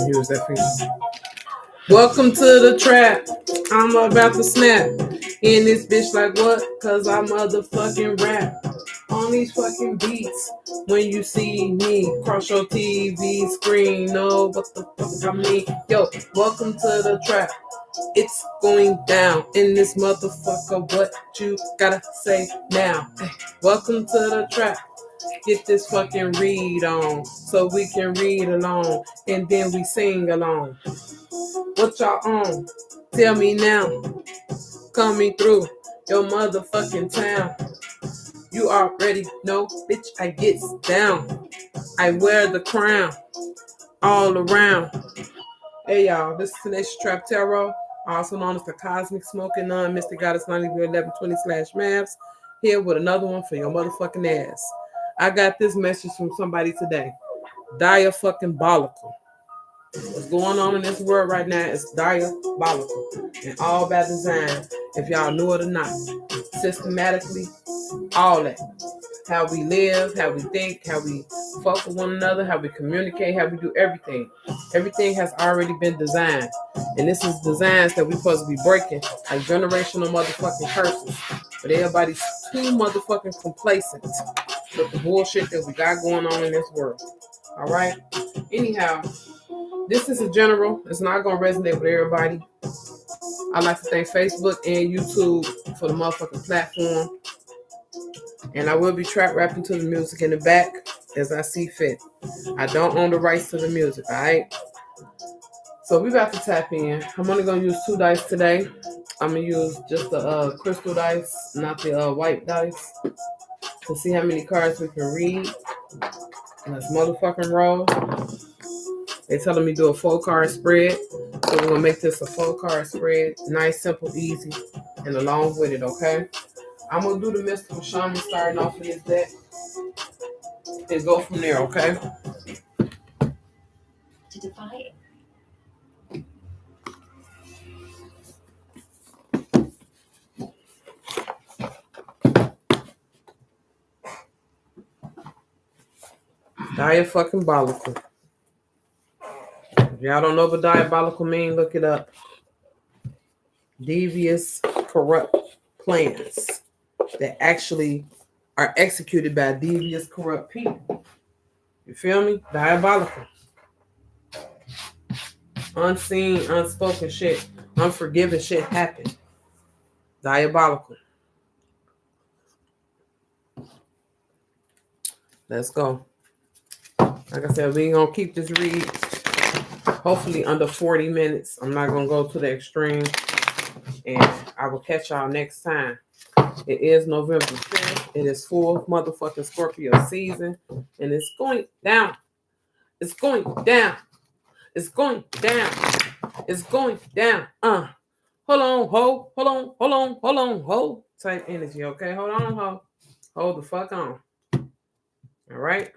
use that for you. Welcome to the trap. I'm about to snap. In this bitch like what? Cause I motherfucking rap on these fucking beats. When you see me cross your TV screen, know what the fuck I mean. Yo, welcome to the trap. It's going down in this motherfucker. What you gotta say now? Hey, welcome to the trap. Get this fucking read on so we can read along and then we sing along. What y'all on? Tell me now. Coming through your motherfucking town. You already know, bitch, I gets down. I wear the crown all around. Hey y'all, this is Tenacious Trap Tarot, also known as the Cosmic Smoking Nun, Mystic Goddess 901120/M.A.V.S, here with another one for your motherfucking ass. I got this message from somebody today. Diabolical. What's going on in this world right now is diabolical and all by design, if y'all knew it or not. Systematically, all that. How we live, how we think, how we fuck with one another, how we communicate, how we do everything. Everything has already been designed. And this is designs that we're supposed to be breaking, like generational motherfucking curses. But everybody's too motherfucking complacent with the bullshit that we got going on in this world. All right? Anyhow, this is a general. It's not going to resonate with everybody. I'd like to thank Facebook and YouTube for the motherfucking platform. And I will be trap rapping to the music in the back as I see fit. I don't own the rights to the music, all right? So we about to tap in. I'm only going to use 2 dice today. I'm going to use just the crystal dice, not the white dice, to see how many cards we can read. Let's motherfucking roll. They telling me do a 4-card spread. So we're going to make this a 4-card spread. Nice, simple, easy, and along with it, okay? I'm going to do the mystical shaman starting off with this deck and go from there, okay? To defy it. Diabolical. If y'all don't know what diabolical mean, look it up. Devious, corrupt plans that actually are executed by devious, corrupt people. You feel me? Diabolical. Unseen, unspoken shit, unforgiven shit happened. Diabolical. Let's go. Like I said, we ain't gonna keep this read hopefully under 40 minutes. I'm not gonna go to the extreme. And I will catch y'all next time. It is November 5th. It is full motherfucking Scorpio season. And it's going down. It's going down. It's going down. It's going down. Hold on, ho. Hold on, hold on, hold on, ho. Type energy, okay? Hold on, ho. Hold the fuck on. All right?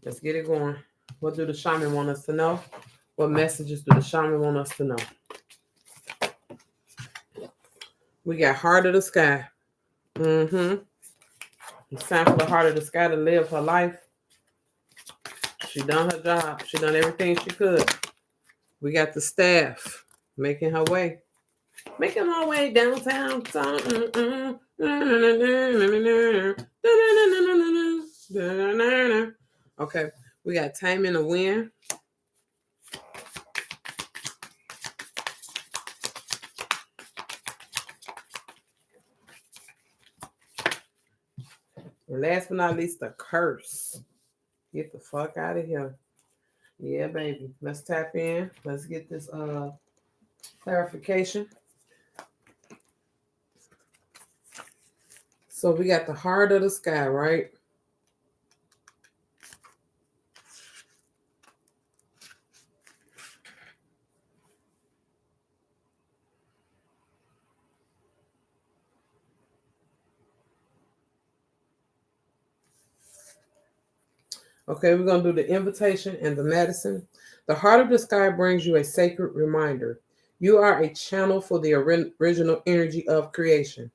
Let's get it going. What do the shaman want us to know? What messages do the shaman want us to know? We got Heart of the Sky. It's time for the Heart of the Sky to live her life. She done her job. She done everything she could. We got the Staff making her way. Making her way downtown. Okay. We got Taming the Wind. And last but not least, the Curse. Get the fuck out of here. Yeah, baby. Let's tap in. Let's get this clarification. So we got the Heart of the Sky, right? Okay, we're going to do the invitation and the medicine. The Heart of the Sky brings you a sacred reminder. You are a channel for the original energy of creation.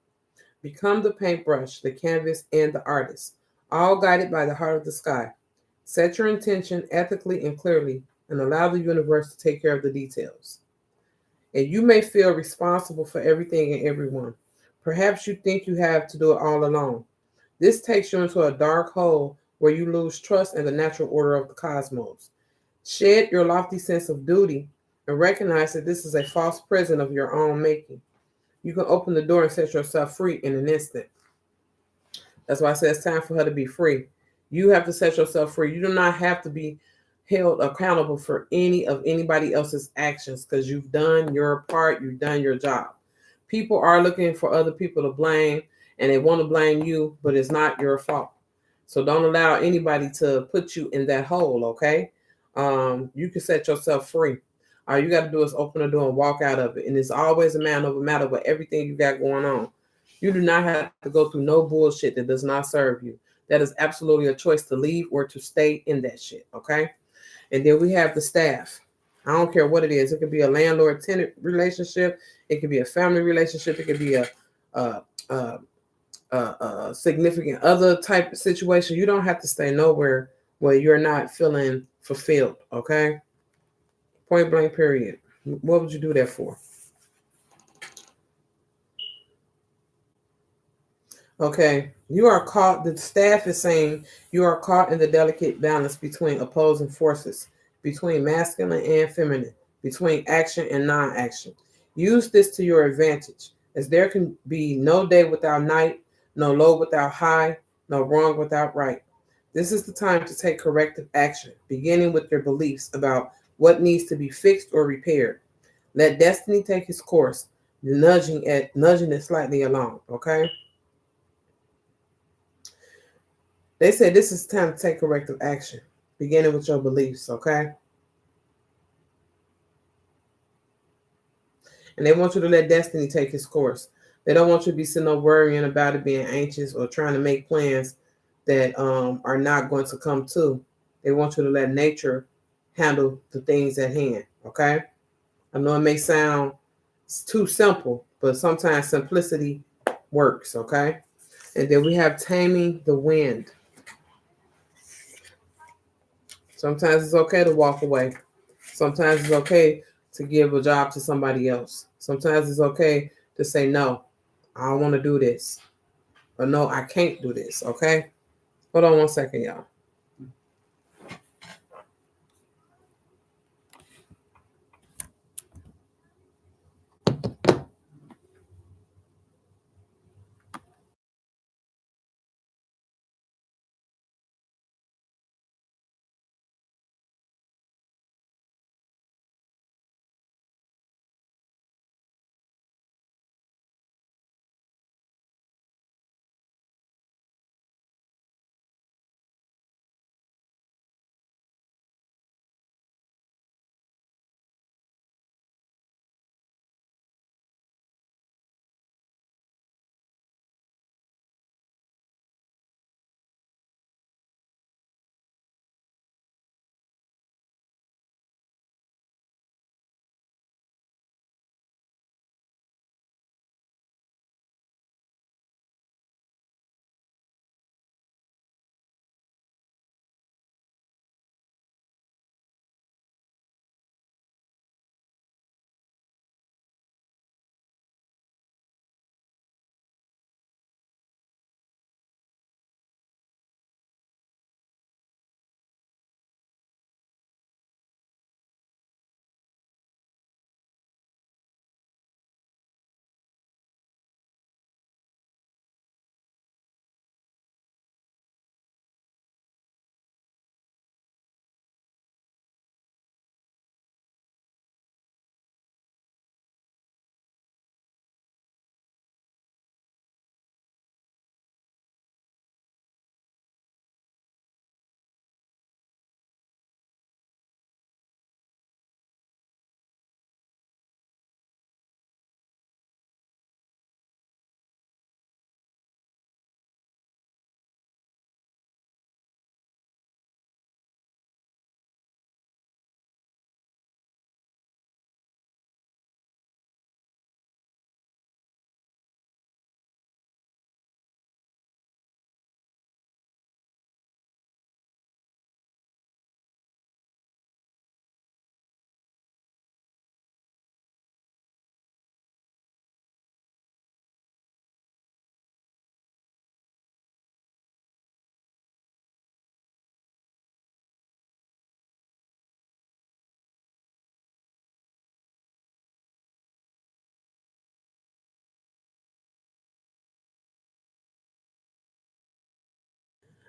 Become the paintbrush, the canvas, and the artist, all guided by the Heart of the Sky. Set your intention ethically and clearly. and allow the universe to take care of the details. And you may feel responsible for everything and everyone. Perhaps you think you have to do it all alone. This takes you into a dark hole where you lose trust in the natural order of the cosmos. Shed your lofty sense of duty and recognize that this is a false prison of your own making. You can open the door and set yourself free in an instant. That's why I say it's time for her to be free. You have to set yourself free. You do not have to be held accountable for any of anybody else's actions because you've done your part, you've done your job. People are looking for other people to blame and they want to blame you, but it's not your fault. So don't allow anybody to put you in that hole, okay? You can set yourself free. All you got to do is open the door and walk out of it. And it's always a man over matter with everything you got going on. You do not have to go through no bullshit that does not serve you. That is absolutely a choice to leave or to stay in that shit, okay? And then we have the staff. I don't care what it is. It could be a landlord-tenant relationship. It could be a family relationship. It could be a, a, significant other type of situation. You don't have to stay nowhere where you're not feeling fulfilled, okay? Point blank, period. What would you do that for? Okay, you are caught, the staff is saying you are caught in the delicate balance between opposing forces, between masculine and feminine, between action and non action. Use this to your advantage, as there can be no day without night, no low without high, no wrong without right. This is the time to take corrective action, beginning with your beliefs about what needs to be fixed or repaired. Let destiny take its course, nudging it slightly along, okay? They say this is time to take corrective action, beginning with your beliefs, okay? And they want you to let destiny take its course. They don't want you to be sitting there worrying about it, being anxious, or trying to make plans that are not going to come to. They want you to let nature handle the things at hand, okay? I know it may sound too simple, but sometimes simplicity works, okay? And then we have taming the wind. Sometimes it's okay to walk away. Sometimes it's okay to give a job to somebody else. Sometimes it's okay to say, no, I don't want to do this. Or no, I can't do this. Okay? Hold on one second, y'all.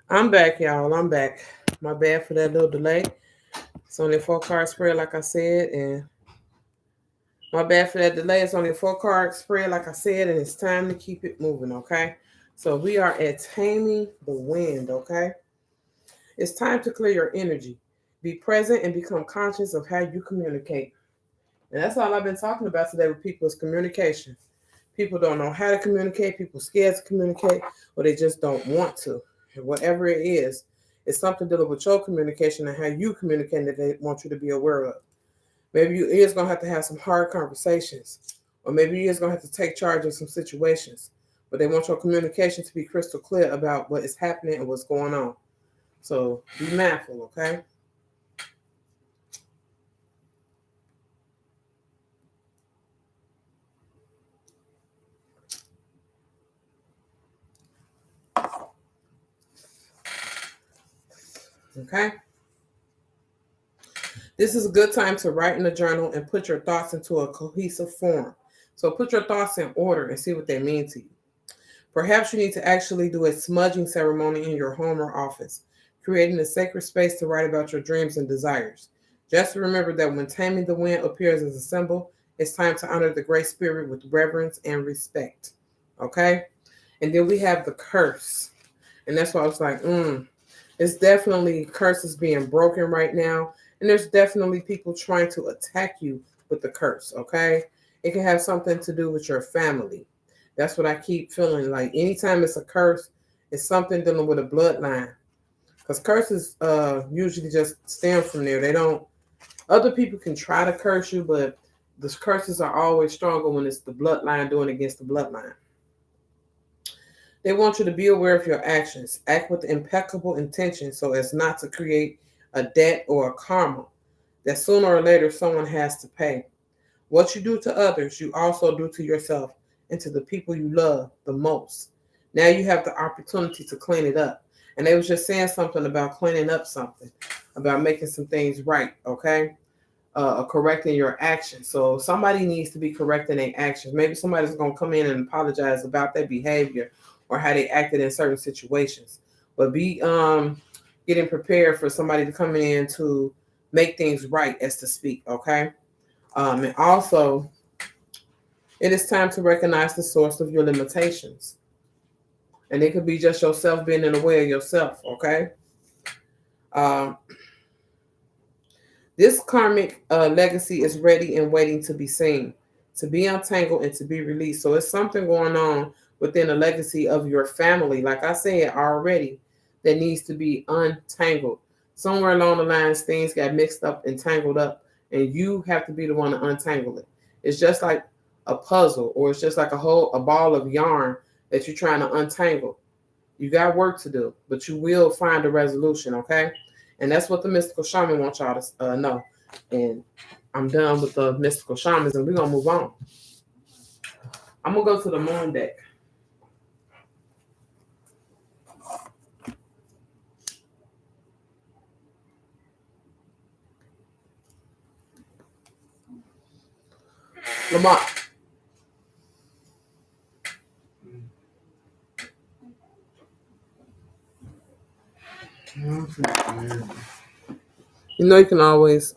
I'm back, y'all. I'm back. My bad for that little delay. It's only a 4-card spread, like I said, and my bad for that delay. It's only a 4-card spread, like I said, and it's time to keep it moving, okay? So we are at taming the wind, okay? It's time to clear your energy. Be present and become conscious of how you communicate. And that's all I've been talking about today with people is communication. People don't know how to communicate. People scared to communicate, or they just don't want to. And whatever it is, it's something dealing with your communication and how you communicate that they want you to be aware of. Maybe you is gonna have to have some hard conversations, or maybe you is gonna have to take charge of some situations. But they want your communication to be crystal clear about what is happening and what's going on. So be mindful, okay? Okay. This is a good time to write in a journal and put your thoughts into a cohesive form. So put your thoughts in order and see what they mean to you. Perhaps you need to actually do a smudging ceremony in your home or office, creating a sacred space to write about your dreams and desires. Just remember that when taming the wind appears as a symbol, it's time to honor the great spirit with reverence and respect. Okay? And then we have the curse. And that's why I was like, it's definitely curses being broken right now. And there's definitely people trying to attack you with the curse, okay? It can have something to do with your family. That's what I keep feeling like. Anytime it's a curse, it's something dealing with a bloodline. Because curses usually just stem from there. They don't, other people can try to curse you, but the curses are always stronger when it's the bloodline doing against the bloodline. They want you to be aware of your actions. Act with impeccable intention so as not to create a debt or a karma that sooner or later someone has to pay. What you do to others, you also do to yourself and to the people you love the most. Now you have the opportunity to clean it up. And they was just saying something about cleaning up something, about making some things right, okay? Correcting your actions. So somebody needs to be correcting their actions. Maybe somebody's going to come in and apologize about their behavior or how they acted in certain situations. But be getting prepared for somebody to come in to make things right, as to speak. Okay. And also, it is time to recognize the source of your limitations, and it could be just yourself being in the way of yourself. Okay. Um, This karmic legacy is ready and waiting to be seen, to be untangled, and to be released. So it's something going on within the legacy of your family, like I said already, that needs to be untangled. Somewhere along the lines, things got mixed up and tangled up, and you have to be the one to untangle it. It's just like a puzzle, or it's just like a ball of yarn that you're trying to untangle. You got work to do, but you will find a resolution, okay? And that's what the mystical shaman wants y'all to know. And I'm done with the mystical shamans, and we're going to move on. I'm going to go to the moon deck. Lamont. You know you can always.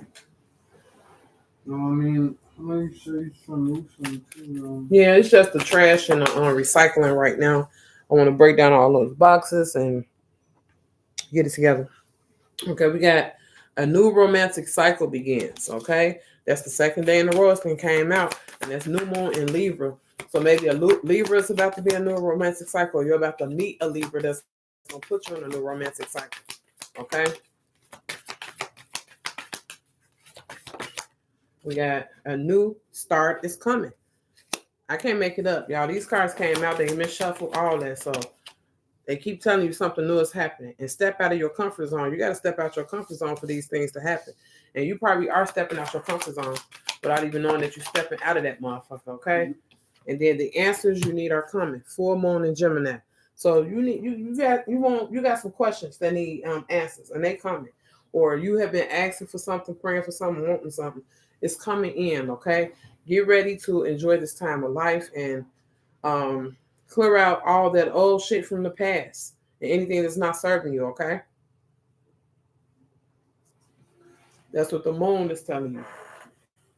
No, I mean, you say you're trying to do something too. Yeah, it's just the trash and the recycling right now. I want to break down all those boxes and get it together. Okay, we got a new romantic cycle begins. Okay, that's the second day in the row thing came out, and that's new moon in Libra. So maybe a Libra is about to be a new romantic cycle. You're about to meet a Libra that's gonna put you in a new romantic cycle. Okay, we got a new start is coming. I can't make it up, y'all. These cards came out, they misshuffled all that, so they keep telling you something new is happening. And step out of your comfort zone. You got to step out your comfort zone for these things to happen. And you probably are stepping out your comfort zone without even knowing that you're stepping out of that motherfucker, okay? And then the answers you need are coming. Full moon and Gemini. So you got some questions that need answers, and they coming. Or you have been asking for something, praying for something, wanting something. It's coming in, okay? Get ready to enjoy this time of life and um, clear out all that old shit from the past and anything that's not serving you, okay? That's what the moon is telling you.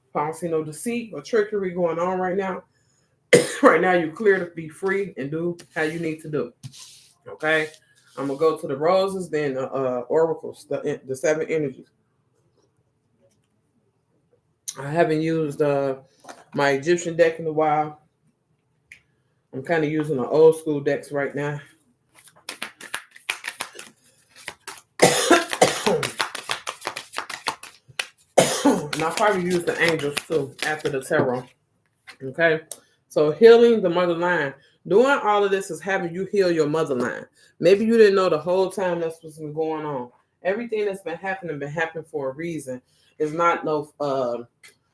If I don't see no deceit or trickery going on right now, right now you're clear to be free and do how you need to do. Okay? I'm going to go to the roses, then the oracles, the seven energies. I haven't used my Egyptian deck in a while. I'm kind of using the old school decks right now. And I'll probably use the angels too after the tarot. Okay? So healing the mother line. Doing all of this is having you heal your mother line. Maybe you didn't know the whole time that's what's been going on. Everything that's been happening for a reason. It's not no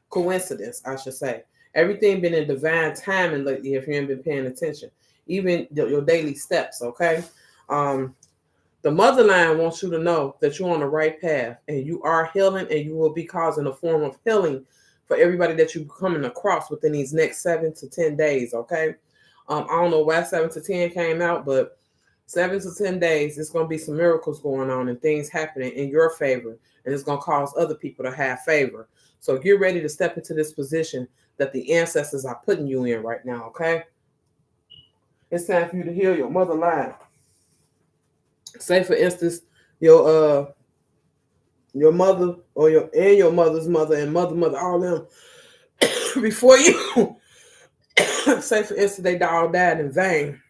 coincidence, I should say. Everything been in divine timing lately if you ain't been paying attention. Even your daily steps, okay? The motherline wants you to know that you're on the right path and you are healing and you will be causing a form of healing for everybody that you're coming across within these next 7 to 10 days, okay? I don't know why 7 to 10 came out, but 7 to 10 days, there's going to be some miracles going on and things happening in your favor, and it's going to cause other people to have favor. So get ready to step into this position that the ancestors are putting you in right now, okay? It's time for you to heal your mother line. Say, for instance, your mother or your mother's mother and mother, all them before you. Say, for instance, they all died in vain,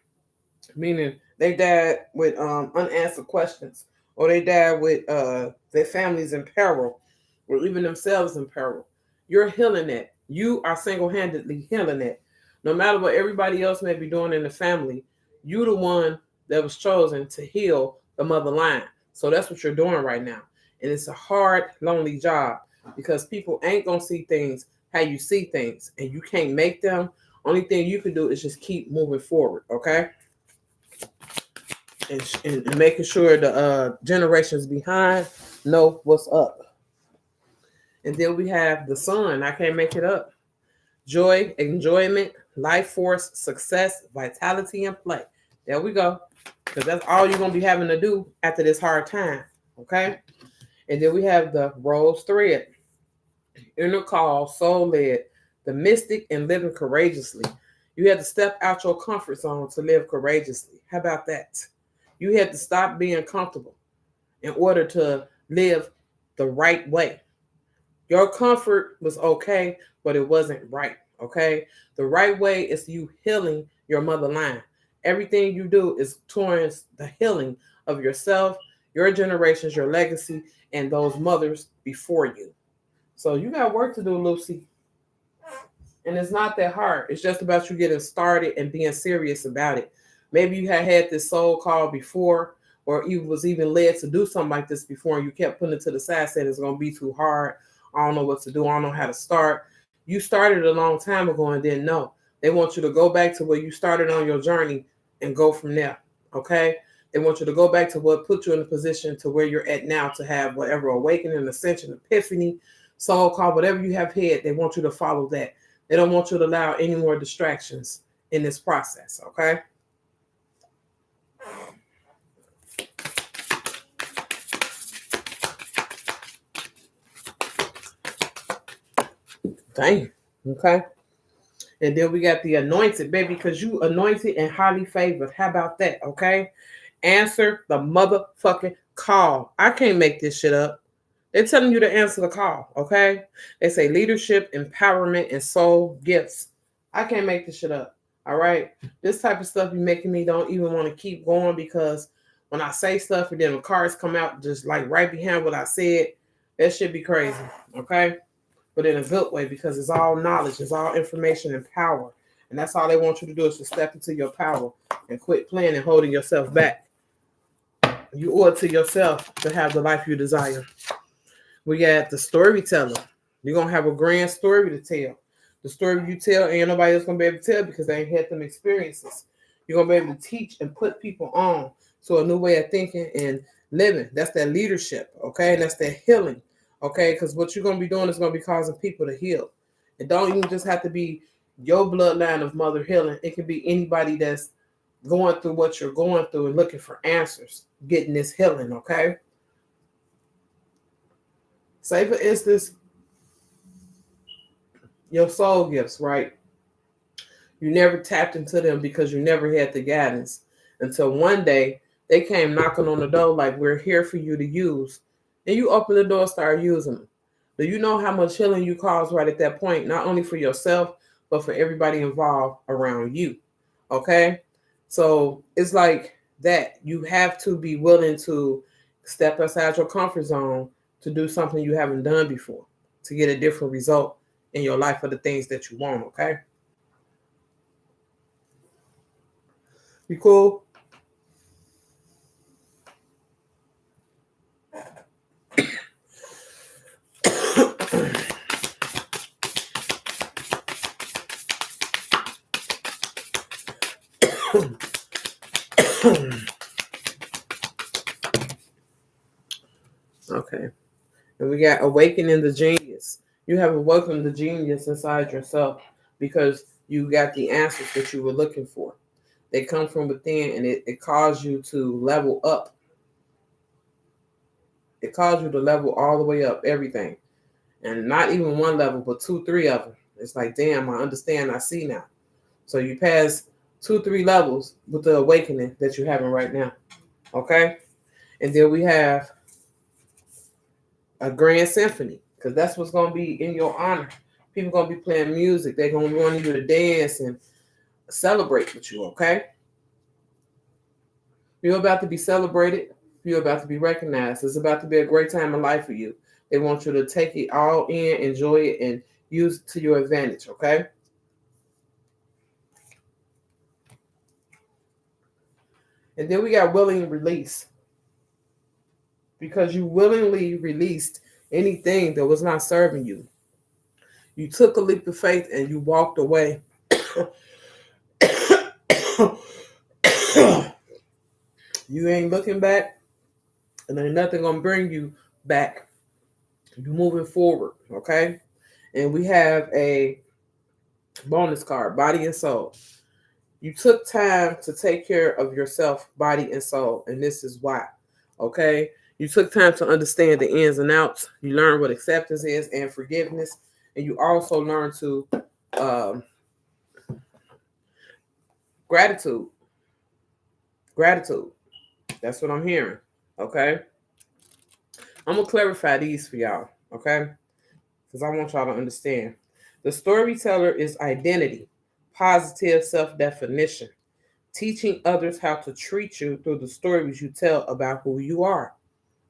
meaning they died with unanswered questions, or they died with their families in peril, or even themselves in peril. You're healing it. You are single-handedly healing it. No matter what everybody else may be doing in the family, you the one that was chosen to heal the mother line. So that's what you're doing right now. And it's a hard, lonely job because people ain't going to see things how you see things, and you can't make them. Only thing you can do is just keep moving forward, okay? And making sure the generations behind know what's up. And then we have the sun. I can't make it up. Joy, enjoyment, life force, success, vitality, and play. There we go. Because that's all you're going to be having to do after this hard time. Okay? And then we have the rose thread. Inner call, soul led, the mystic, and living courageously. You have to step out your comfort zone to live courageously. How about that? You had to stop being comfortable in order to live the right way. Your comfort was okay, but it wasn't right. Okay? The right way is you healing your mother line. Everything you do is towards the healing of yourself, your generations, your legacy, and those mothers before you. So you got work to do, Lucy. And it's not that hard. It's just about you getting started and being serious about it. Maybe you had this soul call before, or you was even led to do something like this before, and you kept putting it to the side, saying it's going to be too hard. I don't know what to do. I don't know how to start. You started a long time ago and didn't know. They want you to go back to where you started on your journey and go from there. Okay? They want you to go back to what put you in a position to where you're at now to have whatever awakening, ascension, epiphany, soul call, whatever you have had. They want you to follow that. They don't want you to allow any more distractions in this process, okay? Dang, okay? And then we got the anointed, baby, because you anointed and highly favored. How about that, okay? Answer the motherfucking call. I can't make this shit up. They're telling you to answer the call, okay? They say leadership, empowerment, and soul gifts. I can't make this shit up, all right? This type of stuff be making me don't even want to keep going because when I say stuff and then the cards come out just like right behind what I said, that should be crazy, okay? But in a good way because it's all knowledge, it's all information and power. And that's all they want you to do is to step into your power and quit playing and holding yourself back. You owe it to yourself to have the life you desire. We got the storyteller. You're going to have a grand story to tell. The story you tell ain't nobody else going to be able to tell because they ain't had them experiences. You're going to be able to teach and put people on to a new way of thinking and living. That's that leadership, okay? And that's that healing, okay? Because what you're going to be doing is going to be causing people to heal. It don't even just have to be your bloodline of mother healing. It can be anybody that's going through what you're going through and looking for answers, getting this healing, okay? Say for instance, your soul gifts, right? You never tapped into them because you never had the guidance until one day they came knocking on the door like, we're here for you to use. And you open the door, start using them. Do you know how much healing you cause right at that point, not only for yourself, but for everybody involved around you? Okay? So it's like that. You have to be willing to step outside your comfort zone to do something you haven't done before, to get a different result in your life for the things that you want, okay? You cool? Okay. And we got awakening the genius. You have awakened the genius inside yourself because you got the answers that you were looking for. They come from within, and it caused you to level up. It caused you to level all the way up, everything. And not even one level, but two, three of them. It's like, damn, I understand, I see now. So you pass 2, 3 levels with the awakening that you're having right now. Okay? And then we have a grand symphony, because that's what's going to be in your honor. People going to be playing music. They're going to want you to dance and celebrate with you, okay? You're about to be celebrated. You're about to be recognized. It's about to be a great time in life for you. They want you to take it all in, enjoy it, and use it to your advantage, okay? And then we got willing release, because you willingly released anything that was not serving you. You took a leap of faith and you walked away. You ain't looking back, and ain't nothing gonna bring you back. You moving forward, okay? And we have a bonus card, body and soul. You took time to take care of yourself, body and soul, and this is why, okay? You took time to understand the ins and outs. You learned what acceptance is and forgiveness, and you also learned to um, gratitude. Gratitude. That's what I'm hearing, okay? I'm gonna clarify these for y'all, okay? Because I want y'all to understand. The storyteller is identity, positive self definition, teaching others how to treat you through the stories you tell about who you are.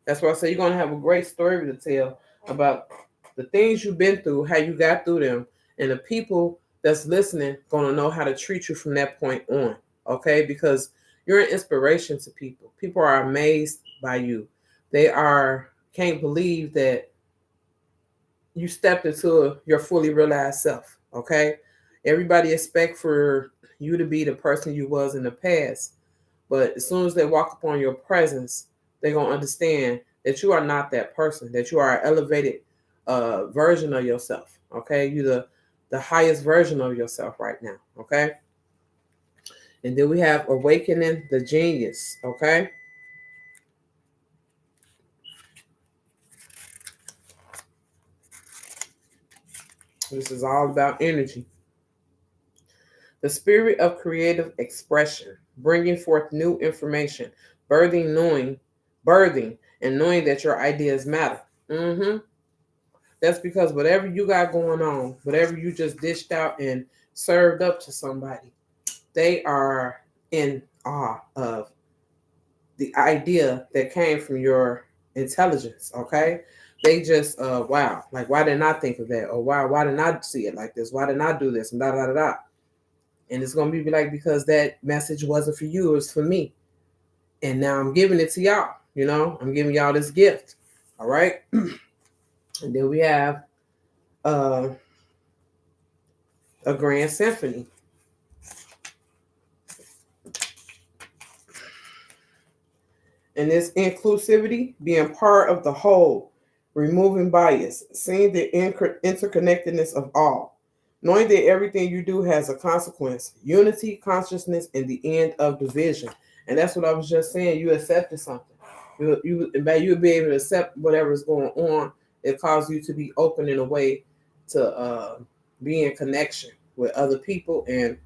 That's why I say you're going to have a great story to tell about the things you've been through, how you got through them, and the people that's listening going to know how to treat you from that point on, okay? Because you're an inspiration to people. People are amazed by you. They can't believe that you stepped into your fully realized self, okay? Everybody expect for you to be the person you was in the past, but as soon as they walk upon your presence, they're going to understand that you are not that person, that you are an elevated version of yourself, okay? You're the highest version of yourself right now, okay? And then we have awakening the genius, okay? This is all about energy. The spirit of creative expression, bringing forth new information, birthing, and knowing that your ideas matter. That's because whatever you got going on, whatever you just dished out and served up to somebody, they are in awe of the idea that came from your intelligence. Okay, they just wow, like why didn't I think of that, or why didn't I see it like this? Why didn't I do this? And da da da da. And it's gonna be like, because that message wasn't for you, it was for me, and now I'm giving it to y'all. You know, I'm giving y'all this gift. All right, and then we have uh, a grand symphony. And this inclusivity, being part of the whole, removing bias, seeing the interconnectedness of all. Knowing that everything you do has a consequence, unity, consciousness, and the end of division. And that's what I was just saying. You accepted something. You'll be able to accept whatever's going on. It causes you to be open in a way to be in connection with other people and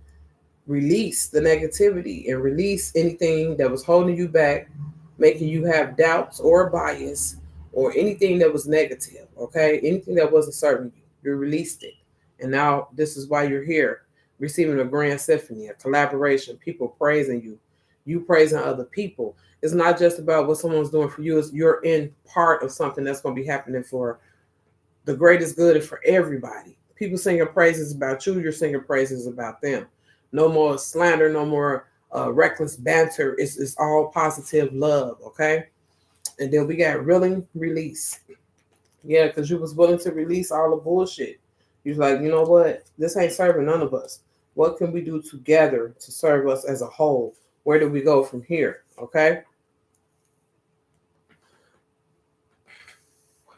release the negativity and release anything that was holding you back, making you have doubts or bias or anything that was negative, okay? Anything that wasn't serving you, you released it. And now this is why you're here, receiving a grand symphony, a collaboration, people praising you praising other people. It's not just about what someone's doing for you, it's you're in part of something that's going to be happening for the greatest good and for everybody. People singing praises about you, you're singing praises about them. No more slander, no more reckless banter. It's all positive love, okay? And then we got willing release. Yeah, because you was willing to release all the bullshit. You was like, you know what? This ain't serving none of us. What can we do together to serve us as a whole? Where do we go from here? Okay?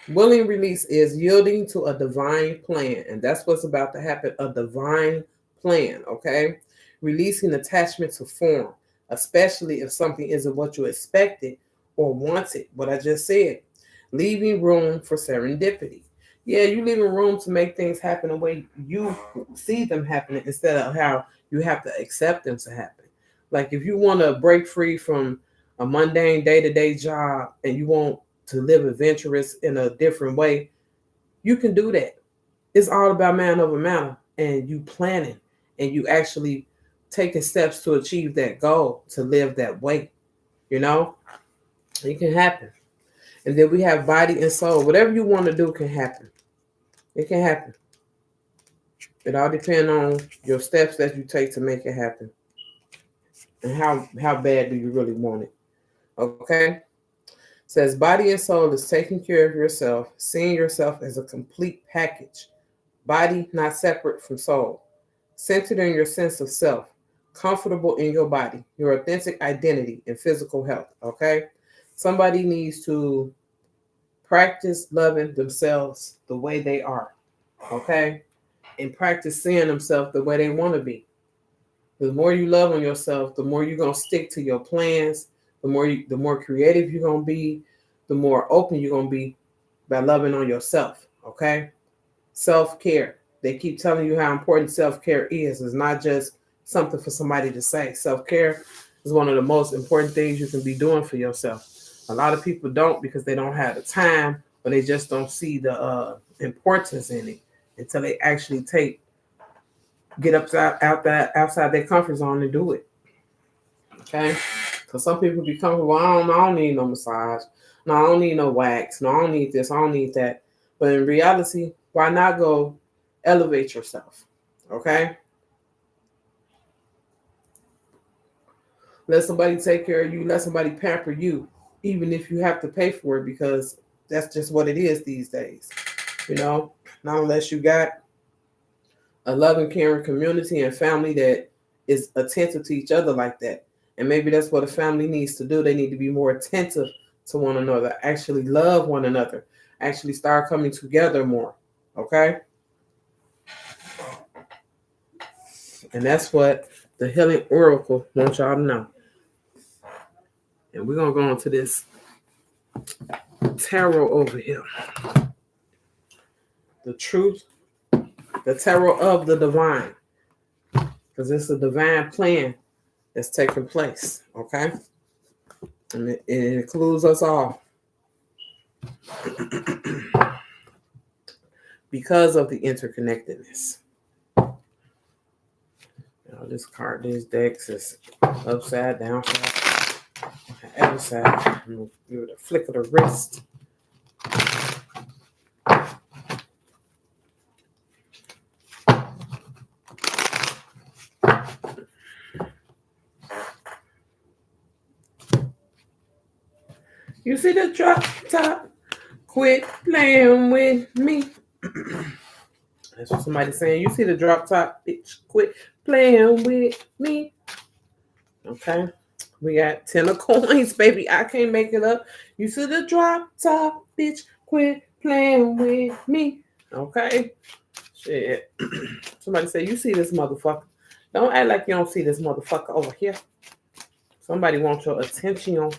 Willing release is yielding to a divine plan, and that's what's about to happen, a divine plan, okay? Releasing attachment to form, especially if something isn't what you expected or wanted, what I just said. Leaving room for serendipity. Yeah, you leaving room to make things happen the way you see them happening instead of how you have to accept them to happen. Like if you want to break free from a mundane day-to-day job and you want to live adventurous in a different way, you can do that. It's all about man over matter and you planning and you actually taking steps to achieve that goal to live that way. You know, it can happen. And then we have body and soul. Whatever you want to do can happen. It can happen. It all depends on your steps that you take to make it happen. And how bad do you really want it? Okay? Says body and soul is taking care of yourself, seeing yourself as a complete package. Body not separate from soul. Centered in your sense of self, comfortable in your body, your authentic identity and physical health. Okay? Somebody needs to practice loving themselves the way they are. Okay? And practice seeing themselves the way they want to be. The more you love on yourself, the more you're gonna stick to your plans. The more creative you're gonna be, the more open you're gonna be by loving on yourself. Okay, self care. They keep telling you how important self care is. It's not just something for somebody to say. Self care is one of the most important things you can be doing for yourself. A lot of people don't because they don't have the time, or they just don't see the importance in it until they actually get outside their comfort zone and do it. Okay, because some people be comfortable. I don't need no massage. No, I don't need no wax. No, I don't need this. I don't need that. But in reality, why not go elevate yourself? Okay, let somebody take care of you. Let somebody pamper you, even if you have to pay for it, because that's just what it is these days. You know, not unless you got a loving, caring community and family that is attentive to each other like that. And maybe that's what a family needs to do. They need to be more attentive to one another, actually love one another, actually start coming together more. Okay? And that's what the Healing Oracle wants y'all to know. And we're going to go into this tarot over here. The truth, the tarot of the divine. Because it's a divine plan that's taking place. Okay? And it includes us all. Because of the interconnectedness. Now, this deck is upside down, the other side. I'm gonna give it a flick of the wrist. You see the drop top? Quit playing with me. That's what somebody's saying. You see the drop top, bitch? Quit playing with me. Okay. We got 10 of coins, baby. I can't make it up. You see the drop top, bitch? Quit playing with me. Okay. Shit. Somebody say, you see this motherfucker. Don't act like you don't see this motherfucker over here. Somebody wants your attention.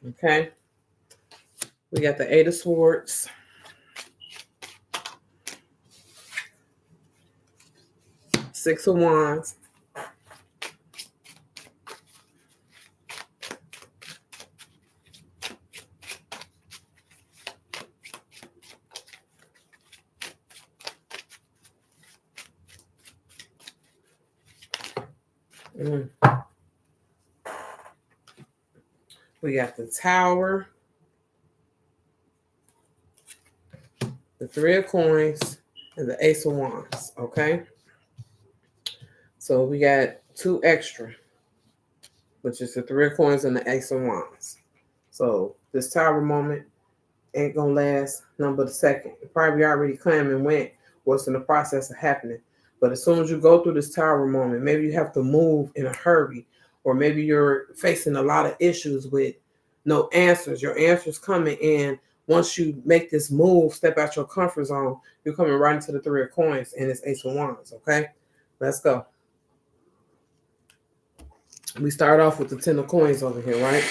Okay. We got the Eight of Swords. Six of Wands. Mm. We got the Tower. The Three of Coins. And the Ace of Wands. Okay. So we got two extra, which is the Three of Coins and the Ace of Wands. So this Tower moment ain't gonna last number the second. It probably already came and went. What's in the process of happening? But as soon as you go through this Tower moment, maybe you have to move in a hurry, or maybe you're facing a lot of issues with no answers. Your answers coming in. Once you make this move, step out your comfort zone, you're coming right into the Three of Coins and it's Ace of Wands. Okay, let's go. We start off with the Ten of Coins over here, right?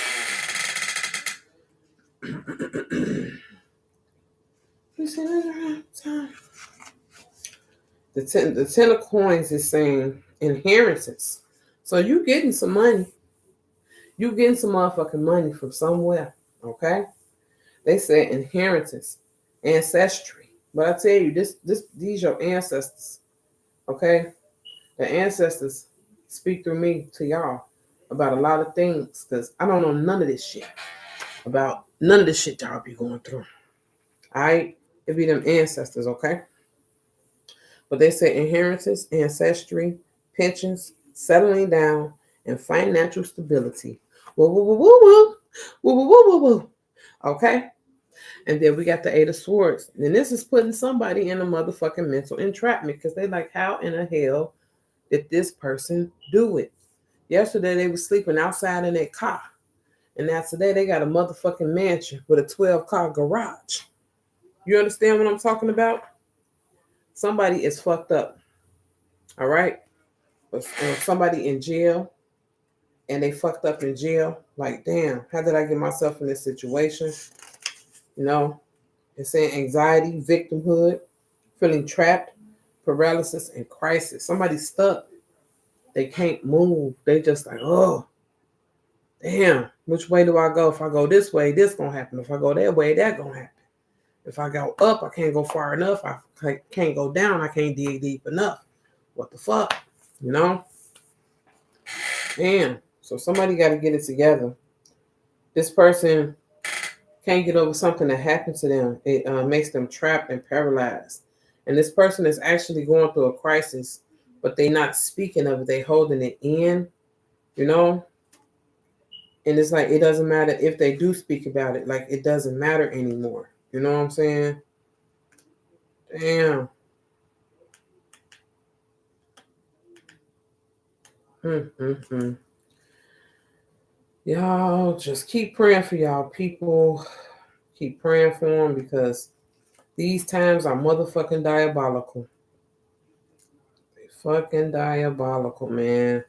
The ten of Coins is saying inheritances. So you getting some money. You getting some motherfucking money from somewhere. Okay? They say inheritance, ancestry. But I tell you, these your ancestors. Okay? The ancestors speak through me to y'all about a lot of things. Because I don't know none of this shit. About none of this shit y'all be going through. Alright? It be them ancestors, okay? But they say inheritance, ancestry, pensions, settling down, and financial stability. Woo, woo, woo, woo, woo. Woo, woo, woo, woo, woo. Okay? And then we got the Eight of Swords. And this is putting somebody in a motherfucking mental entrapment because they like, how in the hell did this person do it? Yesterday they were sleeping outside in their car. And now today they got a motherfucking mansion with a 12-car garage. You understand what I'm talking about? Somebody is fucked up. All right? Somebody in jail and they fucked up in jail. Like, damn, how did I get myself in this situation? You know, it's saying anxiety, victimhood, feeling trapped, paralysis, and crisis. Somebody's stuck. They can't move. They just like, oh, damn, which way do I go? If I go this way, this gonna happen. If I go that way, that gonna happen. If I go up, I can't go far enough. I can't go down. I can't dig deep enough. What the fuck? You know? Damn. So somebody got to get it together. This person can't get over something that happened to them. It makes them trapped and paralyzed. And this person is actually going through a crisis, but they not speaking of it. They holding it in, you know? And it's like, it doesn't matter if they do speak about it. Like, it doesn't matter anymore. You know what I'm saying? Damn. Mm-hmm. Y'all just keep praying for y'all people. Keep praying for them because these times are motherfucking diabolical. They fucking diabolical, man.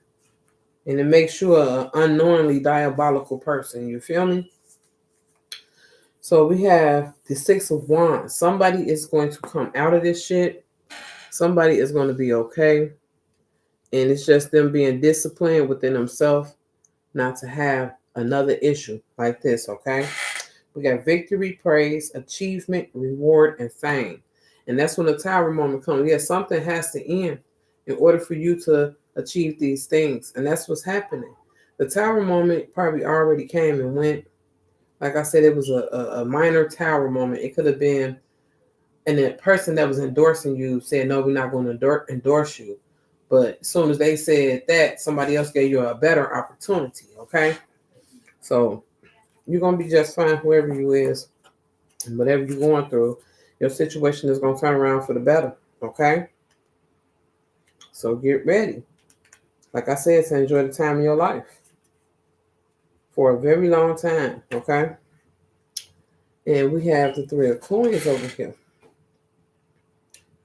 And it makes you an unknowingly diabolical person. You feel me? So we have the Six of Wands. Somebody is going to come out of this shit. Somebody is going to be okay. And it's just them being disciplined within themselves not to have another issue like this, okay? We got victory, praise, achievement, reward, and fame. And that's when the Tower moment comes. Yeah, something has to end in order for you to achieve these things. And that's what's happening. The Tower moment probably already came and went. Like I said, it was a minor Tower moment. It could have been, and the person that was endorsing you said, no, we're not going to endorse you. But as soon as they said that, somebody else gave you a better opportunity, okay? So you're going to be just fine, whoever you is. And whatever you're going through, your situation is going to turn around for the better, okay? So get ready. Like I said, to enjoy the time of your life for a very long time, okay? And we have the Three of Coins over here.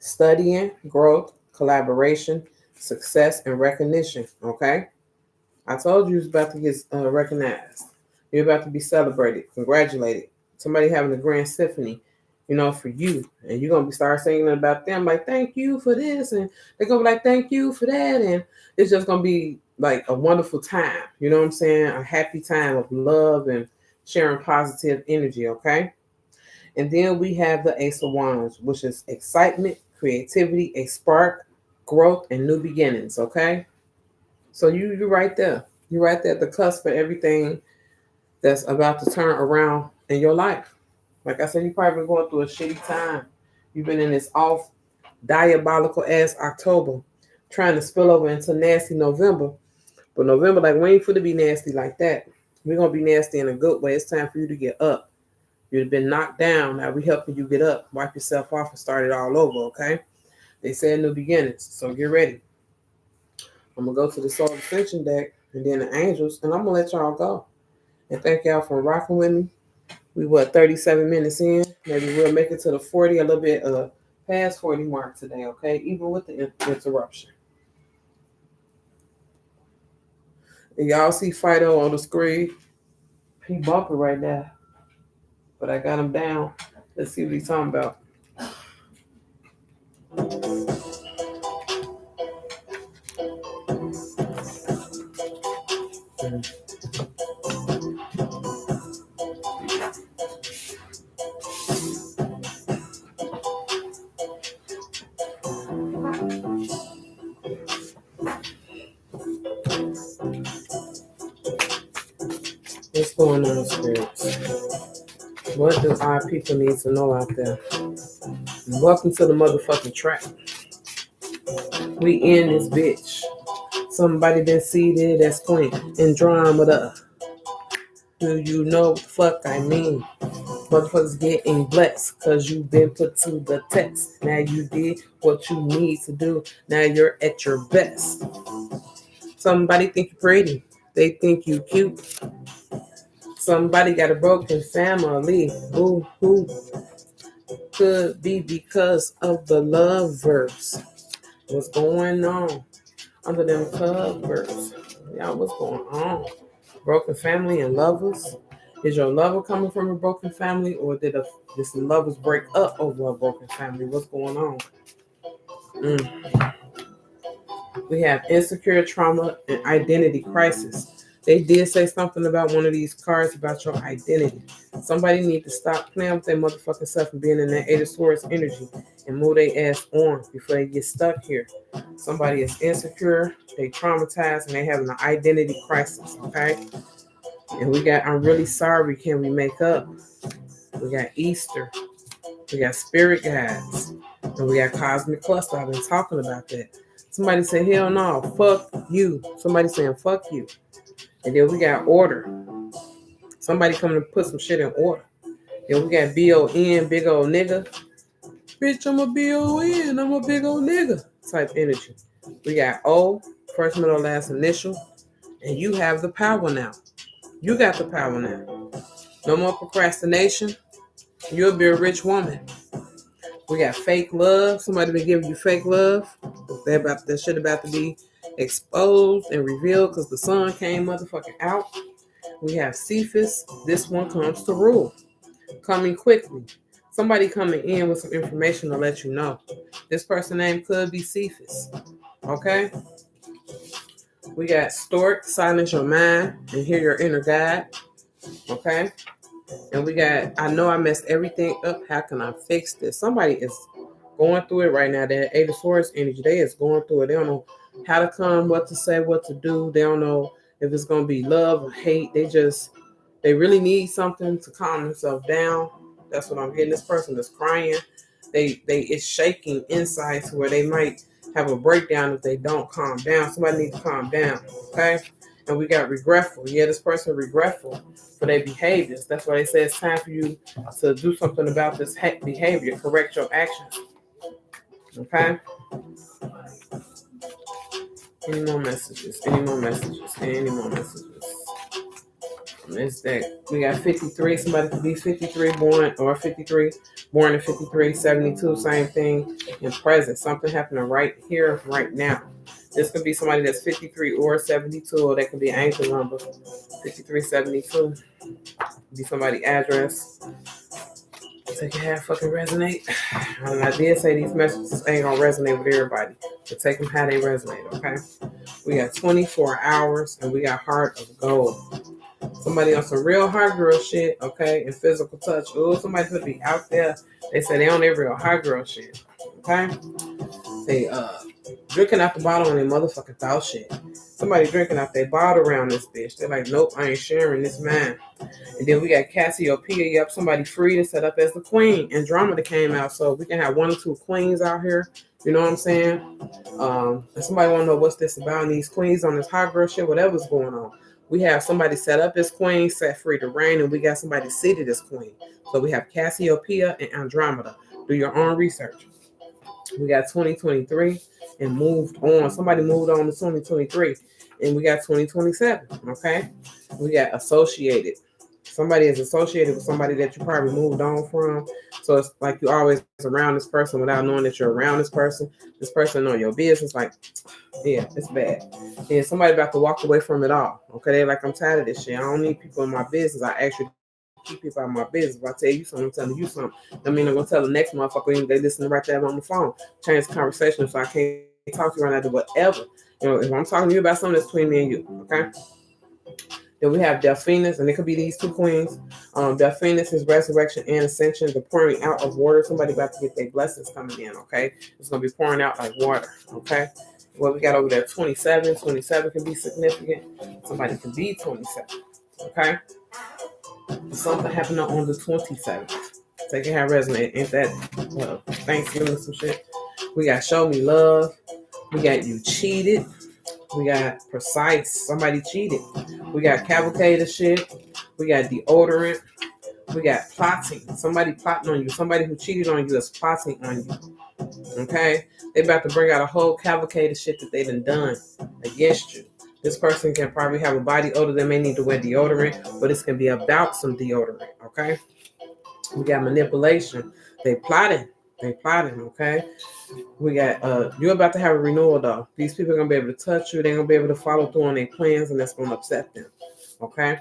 studying, growth, collaboration, success, and recognition. Okay? I told you it's about to get recognized. You're about to be celebrated, congratulated. Somebody having a grand symphony, for you. And you're going to start singing about them, like, thank you for this. And they're going to be like, thank you for that. And it's just going to be like a wonderful time. You know what I'm saying? A happy time of love and sharing positive energy, okay? And then we have the Ace of Wands, which is excitement, creativity, a spark, growth, and new beginnings, okay? So you're right there. You're right there at the cusp of everything that's about to turn around in your life. Like I said, you've probably been going through a shitty time. You've been in this off diabolical ass October, trying to spill over into nasty November. But November, like, we ain't for to be nasty like that. We're gonna be nasty in a good way. It's time for you to get up. You've been knocked down. Now we helping you get up. Wipe yourself off and start it all over, okay? They said new beginnings. So get ready. I'm gonna go to the Soul Ascension deck and then the angels, and I'm gonna let y'all go. And thank y'all for rocking with me. We 37 minutes in. Maybe we'll make it to the 40, a little bit past 40 mark today, okay? Even with the interruption. And y'all see Fido on the screen. He bumping right now. But I got him down. Let's see what he's talking about. What's going on, spirits? What do our people need to know out there? Welcome to the motherfucking trap. We in this bitch. Somebody been seated as queen. Andromeda. Do you know what the fuck I mean? Motherfuckers getting blessed because you been put to the test. Now you did what you need to do. Now you're at your best. Somebody think you pretty. They think you cute. Somebody got a broken family. Boo hoo. Could be because of the lovers. What's going on under them covers? Y'all, what's going on? Broken family and lovers? Is your lover coming from a broken family, or did this lovers break up over a broken family? What's going on? We have insecure trauma and identity crisis. They did say something about one of these cards about your identity. Somebody need to stop playing with their motherfucking self and being in that Eight of Swords energy and move their ass on before they get stuck here. Somebody is insecure, they traumatized, and they having an identity crisis, okay? And we got I'm really sorry, can we make up? We got Easter. We got spirit guides. And we got cosmic cluster. I've been talking about that. Somebody said, hell no, fuck you. Somebody saying, fuck you. And then we got order. Somebody coming to put some shit in order. Then we got B-O-N, big old nigga. Bitch, I'm a B-O-N, I'm a big old nigga type energy. We got O, first, middle, last initial. And you have the power now. You got the power now. No more procrastination. You'll be a rich woman. We got fake love. Somebody been giving you fake love. That shit about to be exposed and revealed because the sun came motherfucking out. We have Cephas. This one comes to rule. Coming quickly. Somebody coming in with some information to let you know. This person name could be Cephas. Okay? We got Stork, silence your mind and hear your inner guide. Okay? And we got, I know I messed everything up. How can I fix this? Somebody is going through it right now. That Eight of Swords energy, they is going through it. They don't know how to come, what to say, what to do. They don't know if it's going to be love or hate. They really need something to calm themselves down. That's what I'm getting. This person is crying. It's shaking inside to where they might have a breakdown if they don't calm down. Somebody needs to calm down, okay? And we got regretful. Yeah, this person regretful for their behaviors. That's why they say it's time for you to do something about this behavior. Correct your actions, okay? Any more messages? Any more messages? Any more messages? It's that we got 53. Somebody could be 53 born or 53 born in 53, 72, same thing in present. Something happening right here, right now. This could be somebody that's 53 or 72, or that could be an anchor number 5372. Be somebody address. So it can have fucking resonate. And I did say these messages ain't gonna resonate with everybody, but take them how they resonate, okay? We got 24 hours and we got heart of gold. Somebody on some real hot girl shit, okay, and physical touch. Oh, somebody could be out there. They say they on their real hot girl shit, okay? They drinking out the bottle and they motherfucking thought shit. Somebody drinking out their bottle around this bitch. They're like, nope, I ain't sharing this man. And then we got Cassiopeia. Yep, somebody free to set up as the queen. Andromeda came out, so we can have one or two queens out here. You know what I'm saying? And somebody want to know what's this about? And these queens on this hot girl shit, whatever's going on. We have somebody set up as queen, set free to reign, and we got somebody seated as queen. So we have Cassiopeia and Andromeda. Do your own research. We got 2023 and moved on. Somebody moved on to 2023, and we got 2027. Okay, we got associated. Somebody is associated with somebody that you probably moved on from. So it's like you always around this person without knowing that you're around this person. This person know your business. Like, yeah, it's bad. And somebody about to walk away from it all. Okay, they're like, I'm tired of this shit. I don't need people in my business. I actually keep people out of my business. If I tell you something, I'm telling you something. I mean, I'm gonna tell the next motherfucker they listen right there on the phone. Change the conversation so I can't talk to you right now. Do whatever. You know, if I'm talking to you about something, that's between me and you. Okay. Then we have Delphinus, and it could be these two queens. Delphinus is resurrection and ascension, the pouring out of water. Somebody about to get their blessings coming in, okay? It's going to be pouring out like water, okay? What we got over there, 27. 27 can be significant. Somebody can be 27, okay? Something happening on the 27th. Take it how it resonate. Ain't that Thanksgiving or some shit? We got show me love. We got you cheated. We got precise. Somebody cheated. We got cavalcade shit. We got deodorant. We got plotting. Somebody plotting on you. Somebody who cheated on you is plotting on you. Okay? They about to bring out a whole cavalcade of shit that they done against you. This person can probably have a body odor. They may need to wear deodorant, but it's going to be about some deodorant. Okay? We got manipulation. They plotting. Okay? We got you're about to have a renewal though. These people are gonna be able to touch you, they're gonna be able to follow through on their plans, and that's gonna upset them. Okay?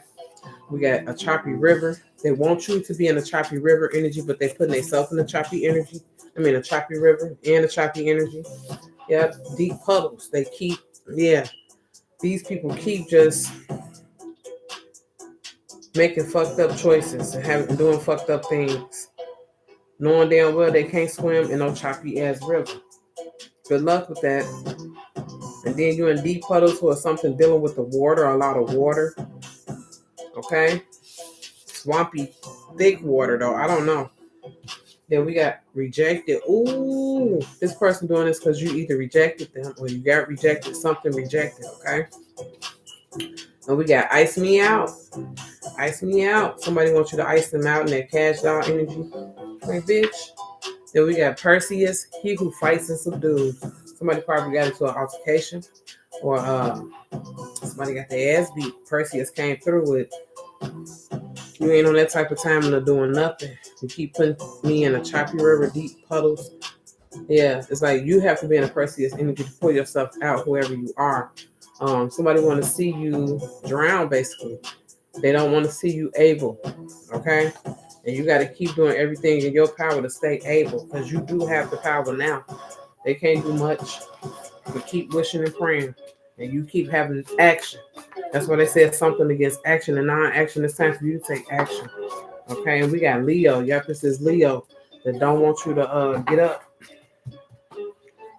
We got a choppy river. They want you to be in a choppy river energy, but they're putting themselves in a choppy energy. A choppy river and a choppy energy. Yep, deep puddles. They keep, yeah. These people keep just making fucked up choices and doing fucked up things, knowing damn well they can't swim in no choppy ass river. Good luck with that. And then you're in deep puddles or something dealing with the water, a lot of water. Okay? Swampy, thick water though. I don't know. Then we got rejected. Ooh, this person doing this because you either rejected them or you got rejected, something rejected, okay? And we got ice me out. Ice me out. Somebody wants you to ice them out in their cash doll energy. Like, bitch. Then we got Perseus, he who fights and subdues. Somebody probably got into an altercation or somebody got their ass beat. Perseus came through with, you ain't on that type of time and doing nothing. You keep putting me in a choppy river, deep puddles. Yeah, it's like you have to be in a Perseus energy to pull yourself out, whoever you are. Somebody want to see you drown, basically. They don't want to see you able, okay? And you got to keep doing everything in your power to stay able, because you do have the power now. They can't do much, but keep wishing and praying, and you keep having action. That's why they said something against action and non-action. It's time for you to take action, okay? And we got Leo. Yep, this is Leo that don't want you to get up.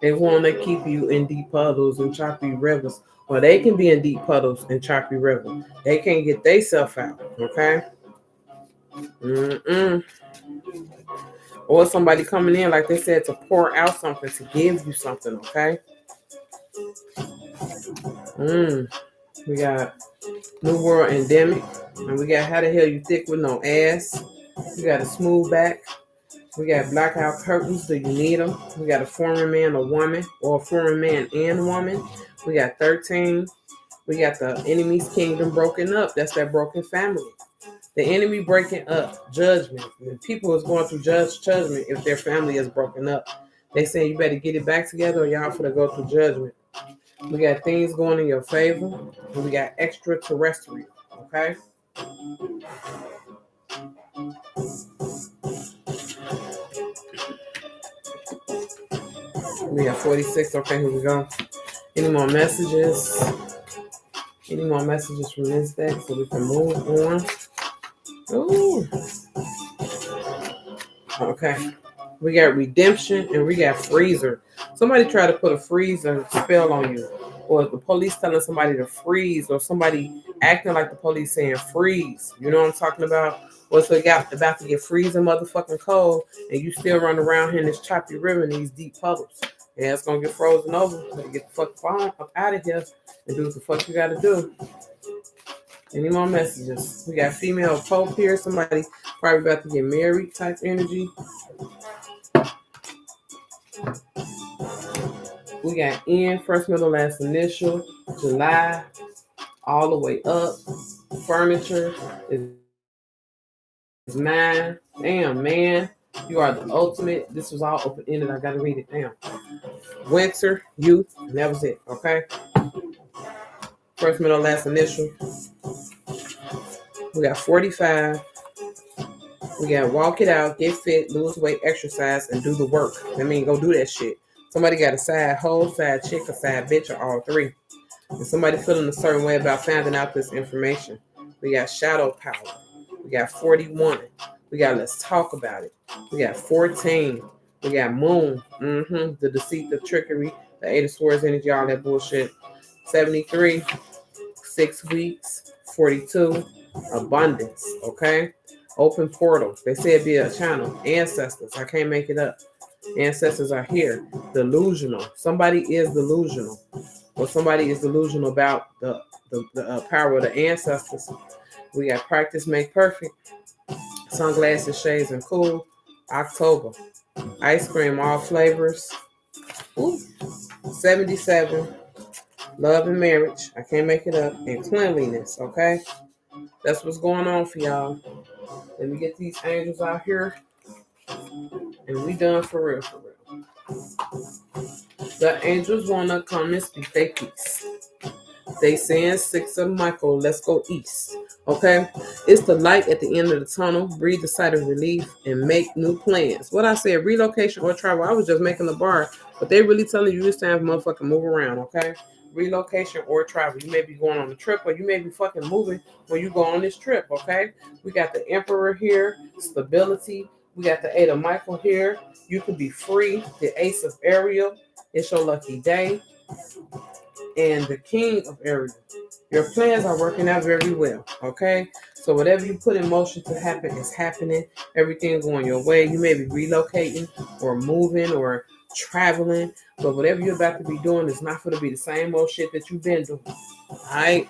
They want to keep you in deep puddles and choppy rivers. Well, they can be in deep puddles and choppy rivers. They can't get themselves out, okay? Mm-mm. Or somebody coming in, like they said, to pour out something, to give you something, okay? We got New World Endemic. And we got How the Hell You Thick With No Ass. We got a Smooth Back. We got Blackout Curtains. Do you need them? We got a Foreign Man or Woman, or a Foreign Man and Woman. We got 13. We got the enemy's kingdom broken up. That's that broken family. The enemy breaking up, judgment. And people is going through judgment if their family is broken up. They saying you better get it back together or y'all finna go through judgment. We got things going in your favor, and we got extraterrestrial. Okay. We have 46. Okay, here we go. Any more messages? Any more messages from this deck so we can move on? Ooh. Okay. We got redemption and we got freezer. Somebody try to put a freezer spell on you. Or the police telling somebody to freeze, or somebody acting like the police saying freeze. You know what I'm talking about? Or so got about to get freezing motherfucking cold and you still run around here in this choppy river in these deep puddles. Yeah, it's gonna get frozen over. So get the fuck phone up out of here and do what the fuck you gotta do. Any more messages? We got female pope here. Somebody probably about to get married type energy. We got N, first, middle, last initial, July, all the way up. Furniture is mine. Damn, man. You are the ultimate. This was all open ended. I gotta read it. Damn. Winter, youth, and that was it. Okay. First, middle, last initial. We got 45. We got walk it out, get fit, lose weight, exercise, and do the work. I mean, go do that shit. Somebody got a side hoe, side chick, a side bitch, or all three. And somebody feeling a certain way about finding out this information. We got shadow power. We got 41. We got let's talk about it. We got 14. We got moon. The deceit, the trickery, the 8 of swords energy, all that bullshit. 73. 6 weeks. 42. Abundance. Okay. Open portal. They say it'd be a channel. Ancestors. I can't make it up. Ancestors are here. Delusional. Somebody is delusional. Or somebody is delusional about the power of the ancestors. We got practice make perfect. Sunglasses, shades, and cool. October. Ice cream, all flavors. Ooh. 77. Love and marriage. I can't make it up. And cleanliness. Okay. That's what's going on for y'all. Let me get these angels out here. And we done for real, for real. The angels want to come and speak their peace. They saying 6 of Michael, let's go east. Okay? It's the light at the end of the tunnel. Breathe the sight of relief and make new plans. What I said, relocation or travel. I was just making the bar, but they really telling you this time, motherfucking move around, okay? Relocation or travel. You may be going on a trip or you may be fucking moving when you go on this trip, okay? We got the Emperor here, stability. We got the 8 of Michael here. You could be free. The Ace of Ariel. It's your lucky day. And the King of Ariel. Your plans are working out very well, okay? So whatever you put in motion to happen is happening. Everything's going your way. You may be relocating or moving or traveling, but whatever you're about to be doing is not going to be the same old shit that you've been doing, all right?